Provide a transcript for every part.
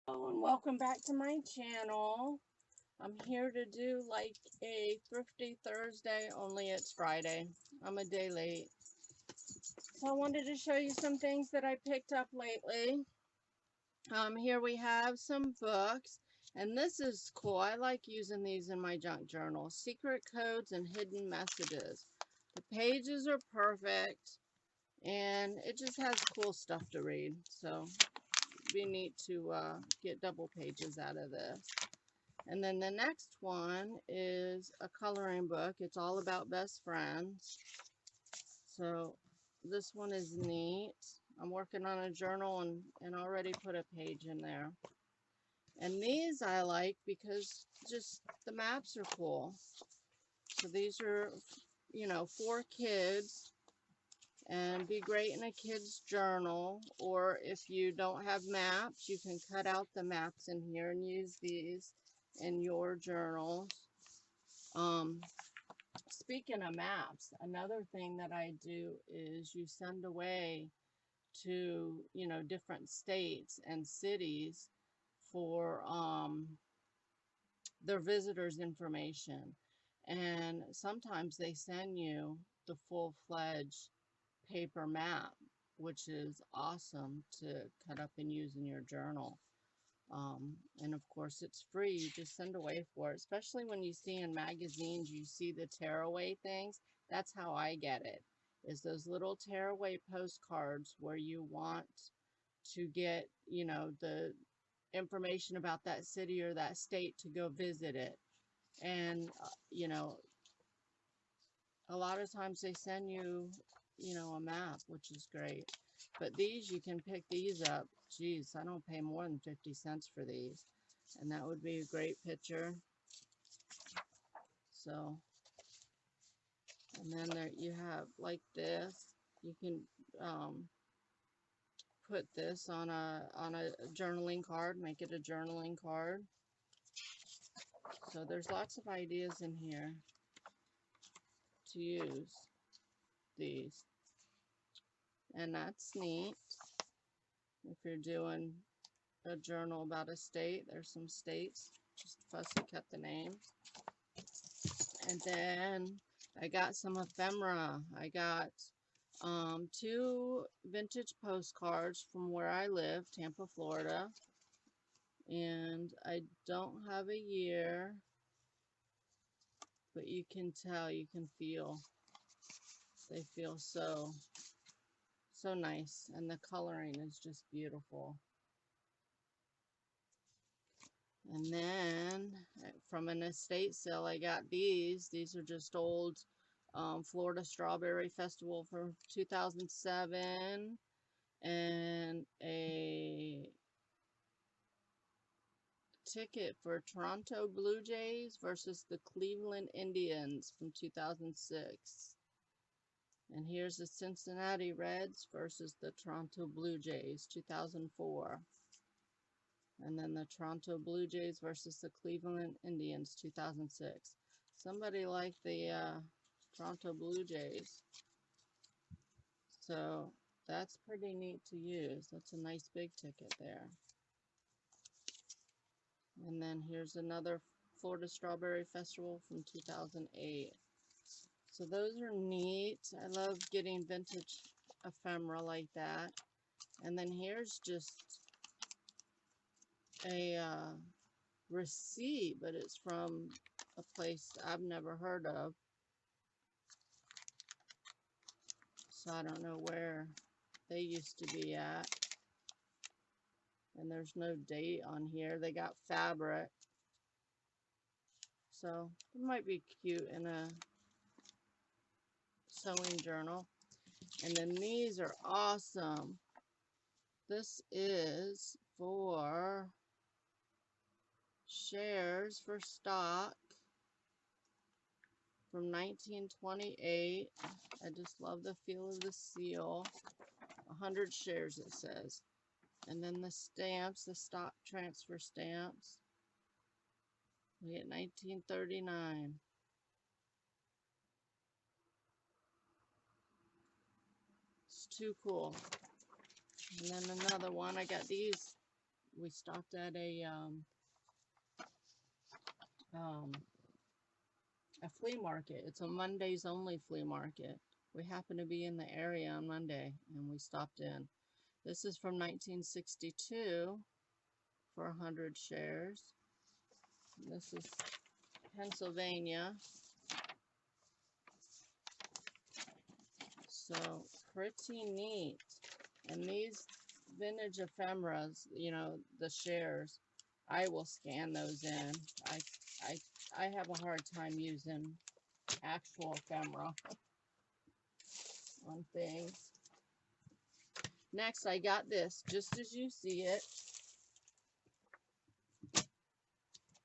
Hello and welcome back to my channel. I'm here to do like a thrifty Thursday, only it's Friday. I'm a day late. So I wanted to show you some things that I picked up lately. Here we have some books, and this is cool. I like using these in my junk journal. Secret codes and hidden messages. The pages are perfect, and it just has cool stuff to read. So it'd be neat to get double pages out of this. And then the next one is a coloring book. It's all about best friends. So this one is neat. I'm working on a journal and already put a page in there. And these I like because just the maps are cool. So these are, for kids and be great in a kid's journal. Or if you don't have maps, you can cut out the maps in here and use these in your journals. Speaking of maps, another thing that I do is you send away to, different states and cities for their visitors information. And sometimes they send you the full-fledged paper map, which is awesome to cut up and use in your journal. And of course it's free. You just send away for it, especially when you see in magazines, you see the tearaway things. That's how I get it, is those little tearaway postcards where you want to get, the information about that city or that state to go visit it. And, a lot of times they send you, a map, which is great. But these, you can pick these up. Geez, I don't pay more than 50 cents for these. And that would be a great picture. So, and then there you have like this. You can put this on a journaling card, make it a journaling card. So there's lots of ideas in here to use these. And that's neat. If you're doing a journal about a state, there's some states. Just fussy cut the names. And then I got some ephemera. I got two vintage postcards from where I live, Tampa, Florida. And I don't have a year, but you can tell, you can feel, they feel so nice. And the coloring is just beautiful. And then from an estate sale, I got these. These are just old Florida Strawberry Festival from 2007 and a ticket for Toronto Blue Jays versus the Cleveland Indians from 2006. And here's the Cincinnati Reds versus the Toronto Blue Jays, 2004. And then the Toronto Blue Jays versus the Cleveland Indians, 2006. Somebody liked the Toronto Blue Jays. So that's pretty neat to use. That's a nice big ticket there. And then here's another Florida Strawberry Festival from 2008. So those are neat. I love getting vintage ephemera like that. And then here's just a receipt, but it's from a place I've never heard of. So I don't know where they used to be at. And there's no date on here. They got fabric. So it might be cute in a sewing journal. And then these are awesome. This is for shares for stock from 1928. I just love the feel of the seal. 100 shares it says. And then the stamps, the stock transfer stamps. We get 1939. It's too cool. And then another one, I got these we stopped at a flea market. It's a Mondays only flea market. We happened to be in the area on Monday, and we stopped in. This is from 1962 for 100 shares. This is Pennsylvania. So pretty neat. And these vintage ephemeras, you know, the shares, I will scan those in. I have a hard time using actual ephemera on things. Next, I got this, just as you see it.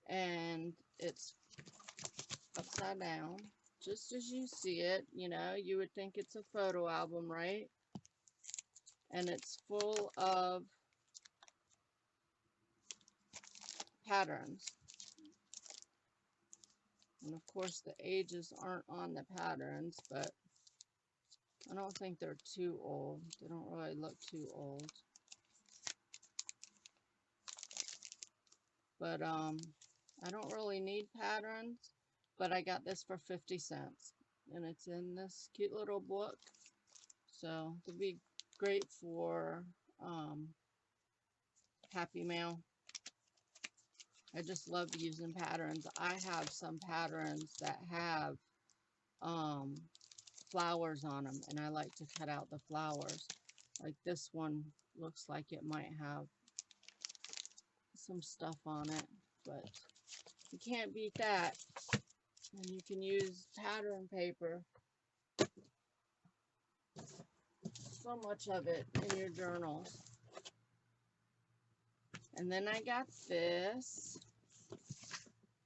And it's upside down, just as you see it. You know, you would think it's a photo album, right? And it's full of patterns. And of course, the ages aren't on the patterns, but I don't think they're too old. They don't really look too old. But I don't really need patterns, but I got this for 50 cents. And it's in this cute little book. So it'll be great for Happy Mail. I just love using patterns. I have some patterns that have flowers on them, and I like to cut out the flowers. Like this one looks like it might have some stuff on it, but you can't beat that. And you can use pattern paper, so much of it, in your journals. And then I got this.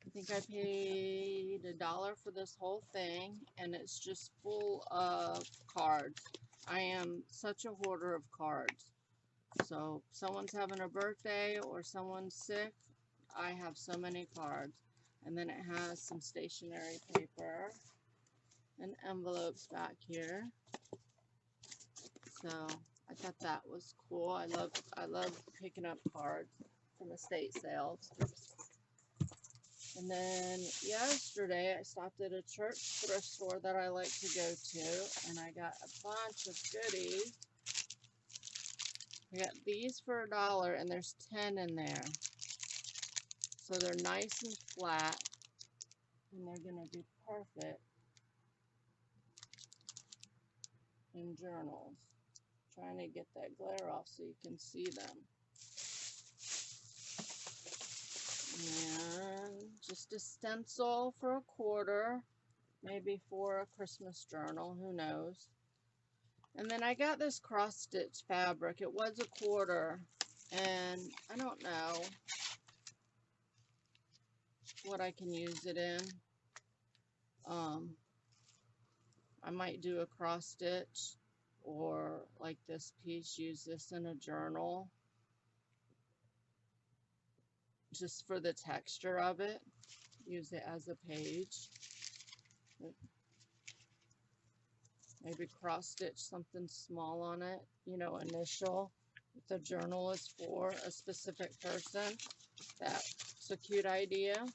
I think I paid $1 for this whole thing, and it's just full of cards. I am such a hoarder of cards. So if someone's having a birthday or someone's sick, I have so many cards. And then it has some stationery paper and envelopes back here. So I thought that was cool. I love picking up cards from estate sales. And then yesterday I stopped at a church thrift store that I like to go to, and I got a bunch of goodies. I got these for $1, and there's 10 in there. So they're nice and flat, and they're going to be perfect in journals. Trying to get that glare off so you can see them. And just a stencil for $1, maybe for a Christmas journal, who knows. And then I got this cross stitch fabric. It was $1, and I don't know what I can use it in. I might do a cross stitch, or like this piece, use this in a journal just for the texture of it. Use it as a page. Maybe cross stitch something small on it, you know, initial. If the journal is for a specific person, that's a cute idea.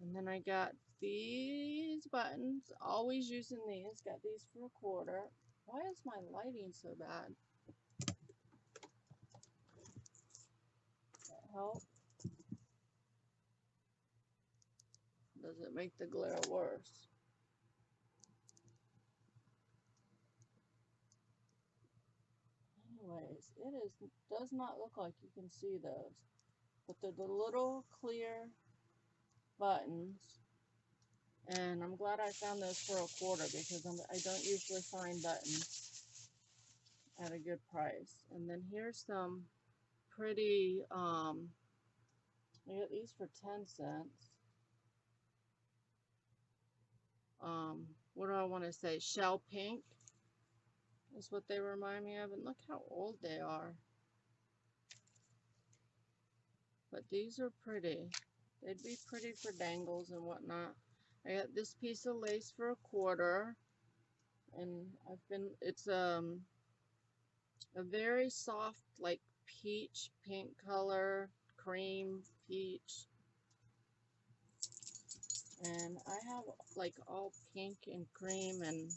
And then I got these buttons, always using these. Got these for $1. Why is my lighting so bad? Does that help? Does it make the glare worse? Anyways, does not look like you can see those, but they're the little clear buttons, and I'm glad I found those for $1 because I don't usually find buttons at a good price. And then here's some pretty, I got these for 10 cents. What do I want to say? Shell pink is what they remind me of, and look how old they are. But these are pretty. They'd be pretty for dangles and whatnot. I got this piece of lace for $1, and it's a very soft, like peach pink color, cream peach. And I have like all pink and cream and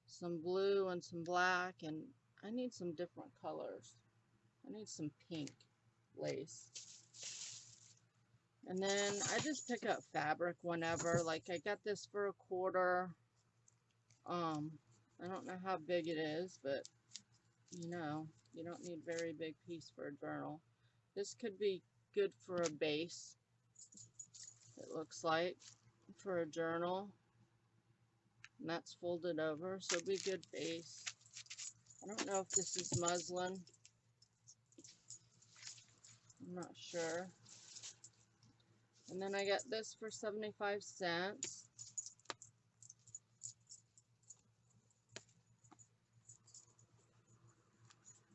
some blue and some black, and I need some different colors. I need some pink lace. And then I just pick up fabric whenever. Like I got this for $1. I don't know how big it is, but you know, you don't need a very big piece for a journal. This could be good for a base, it looks like, for a journal. And that's folded over, so it'll be a good base. I don't know if this is muslin. I'm not sure. And then I got this for 75 cents.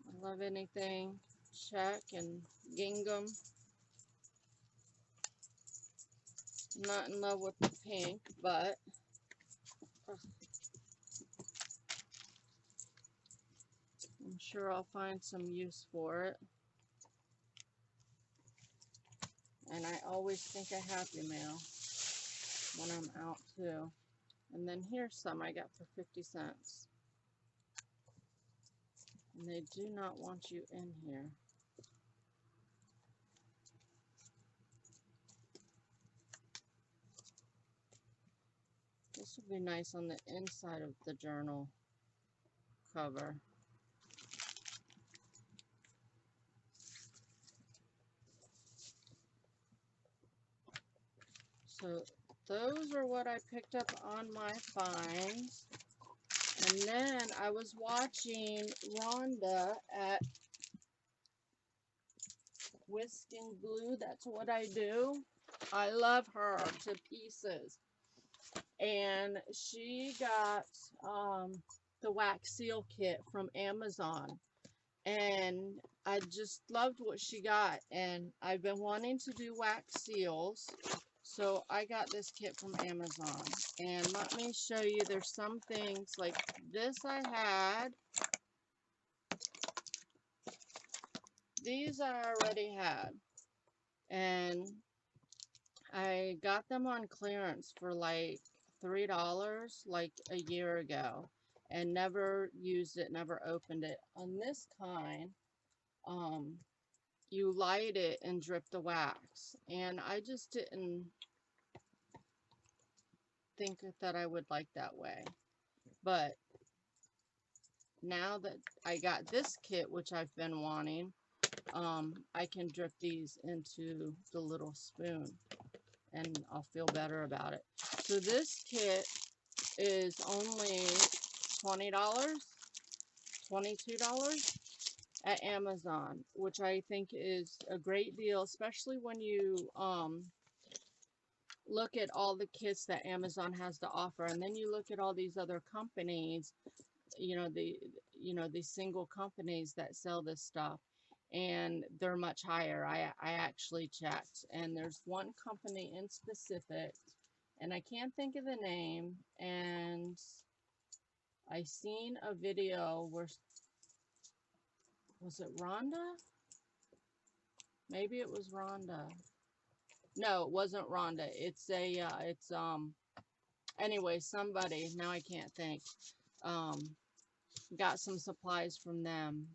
I love anything check and gingham. I'm not in love with the pink, but I'm sure I'll find some use for it. And I always think of Happy Mail when I'm out too. And then here's some I got for 50 cents. And they do not want you in here. This would be nice on the inside of the journal cover. So those are what I picked up on my finds. And then I was watching Rhonda at Whisk and Glue. That's what I do. I love her to pieces. And she got the wax seal kit from Amazon. And I just loved what she got. And I've been wanting to do wax seals. So I got this kit from Amazon, and let me show you, there's some things like this I had. These I already had, and I got them on clearance for like $3 like a year ago, and never used it, never opened it. On this kind, you light it and drip the wax, and I just didn't think that I would like that way. But now that I got this kit, which I've been wanting, I can drip these into the little spoon and I'll feel better about it. So this kit is only $20, $22 at Amazon, which I think is a great deal, especially when you look at all the kits that Amazon has to offer, and then you look at all these other companies, these single companies that sell this stuff, and they're much higher. I actually checked, and there's one company in specific, and I can't think of the name, and I seen a video where, was it Rhonda? Maybe it was Rhonda. No, it wasn't Rhonda. Anyway, somebody, now I can't think, got some supplies from them,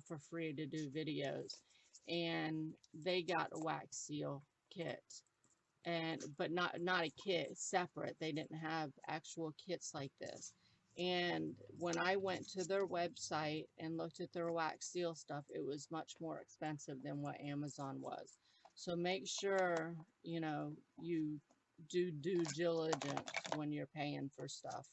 for free to do videos, and they got a wax seal kit, but not a kit, separate. They didn't have actual kits like this. And when I went to their website and looked at their wax seal stuff, it was much more expensive than what Amazon was. So make sure, you do due diligence when you're paying for stuff.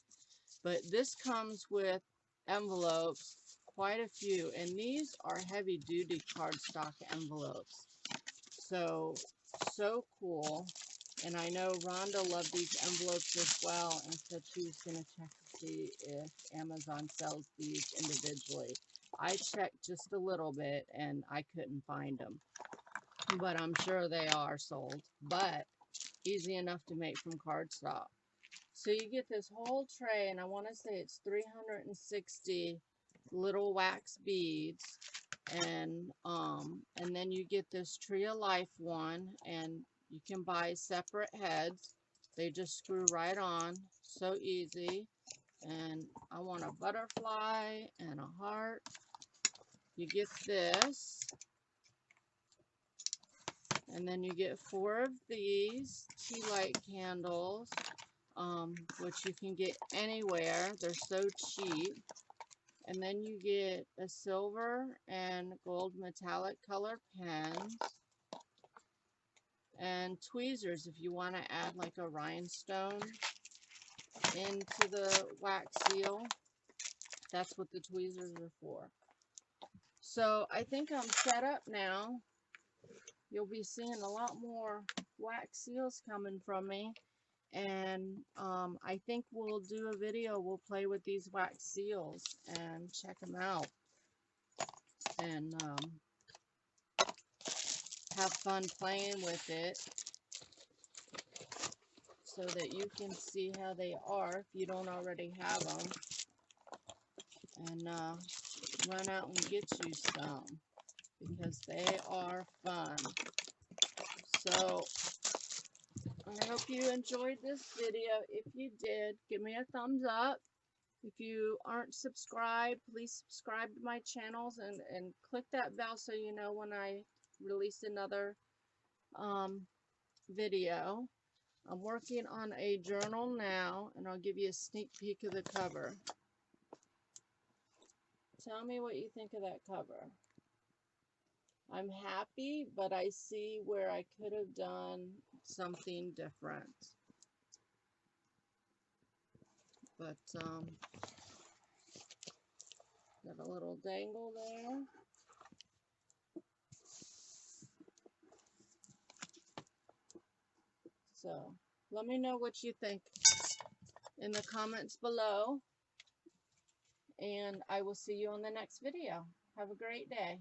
But this comes with envelopes, quite a few, and these are heavy duty cardstock envelopes. So cool. And I know Rhonda loved these envelopes as well, and said she was going to check to see if Amazon sells these individually. I checked just a little bit and I couldn't find them, but I'm sure they are sold. But easy enough to make from cardstock. So you get this whole tray, and I want to say it's 360 little wax beads. And then you get this Tree of Life one, and you can buy separate heads. They just screw right on, so easy. And I want a butterfly and a heart. You get this, and then you get 4 of these tea light candles, which you can get anywhere. They're so cheap. And then you get a silver and gold metallic color pens and tweezers if you want to add like a rhinestone into the wax seal. That's what the tweezers are for. So I think I'm set up now. You'll be seeing a lot more wax seals coming from me. And I think we'll do a video. We'll play with these wax seals and check them out. And have fun playing with it so that you can see how they are if you don't already have them. And run out and get you some because they are fun. So I hope you enjoyed this video. If you did, give me a thumbs up. If you aren't subscribed, please subscribe to my channels and click that bell so you know when I release another video. I'm working on a journal now, and I'll give you a sneak peek of the cover. Tell me what you think of that cover. I'm happy, but I see where I could have done something different. But got a little dangle there. So let me know what you think in the comments below, and I will see you on the next video. Have a great day.